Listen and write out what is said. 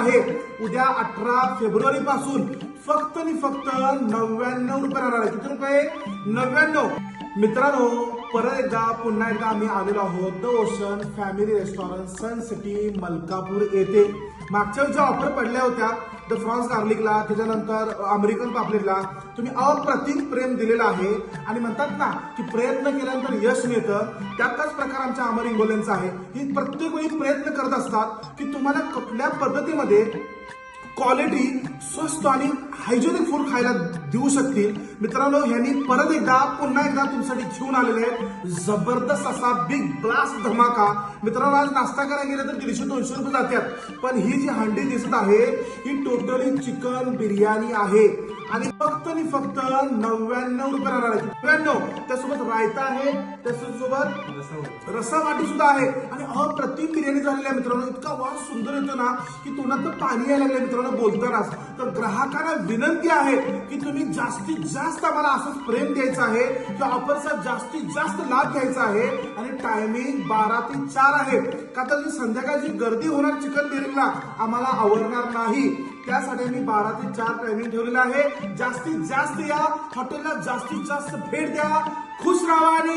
आहे उद्या 18 फेब्रुवारी पासून फक्त आणि फक्त 99 रुपये राहणार आहे. किती रुपये? 99. मित्रांनो, परत एकदा पुन्हा एकदा आम्ही आलेलो आहोत the ocean family restaurant sun city Malkapur येथे. मागच्या वेळी ज्या ऑफर पडल्या होत्या द फ्रान्स गार्लिकला, त्याच्यानंतर अमेरिकन पापलेटला तुम्ही अप्रतिम प्रेम दिलेलं आहे आणि म्हणतात ना की प्रयत्न केल्यानंतर यश मिळतं. त्याचाच प्रकार आमच्या अमर इंगोलेंचा आहे. ही प्रत्येक वेळी प्रयत्न करत असतात की तुम्हाला कुठल्या पद्धतीमध्ये क्वालिटी स्वस्त आणि हायजेनिक फूड खायला देऊ शकतील. मित्रांनो, ह्यांनी परत एकदा पुन्हा एकदा तुमच्यासाठी घेऊन आलेले आहेत जबरदस्त असा बिग ब्लास्ट धमाका. मित्रांनो, आज नाश्ता करायला गेलं तर 150-200 रुपये जातात, पण ही जी हंडी दिसत आहे ही टोटली चिकन बिर्याणी आहे आणि फक्त 99 रुपये राहणार आहे. 99. त्यासोबत रायता आहे, त्यासोबत रसावाटी सुद्धा आहे आणि अप्रतिम बिर्याणी झालेली आहे. मित्रांनो, इतका वास सुंदर येतो ना की तोंडात पाणी यायला लागले मित्रांनो बोलतानाच. तर ग्राहकांना विनंती आहे की तुम्ही जास्तीत जास्त आम्हाला असंच प्रेम द्यायचं आहे किंवा ऑफरचा जास्तीत जास्त लाभ घ्यायचा आहे आणि टायमिंग 12 ते 4 आहे. का तर जी संध्याकाळची गर्दी होणार चिकन बिर्याणीला आम्हाला आवडणार नाही. त्यासाठी मी 12 ते 4 टायमिंग ठेवलेलं आहे. जास्तीत जास्त या हॉटेलला, जास्तीत जास्त भेट द्या. खुश राहा आणि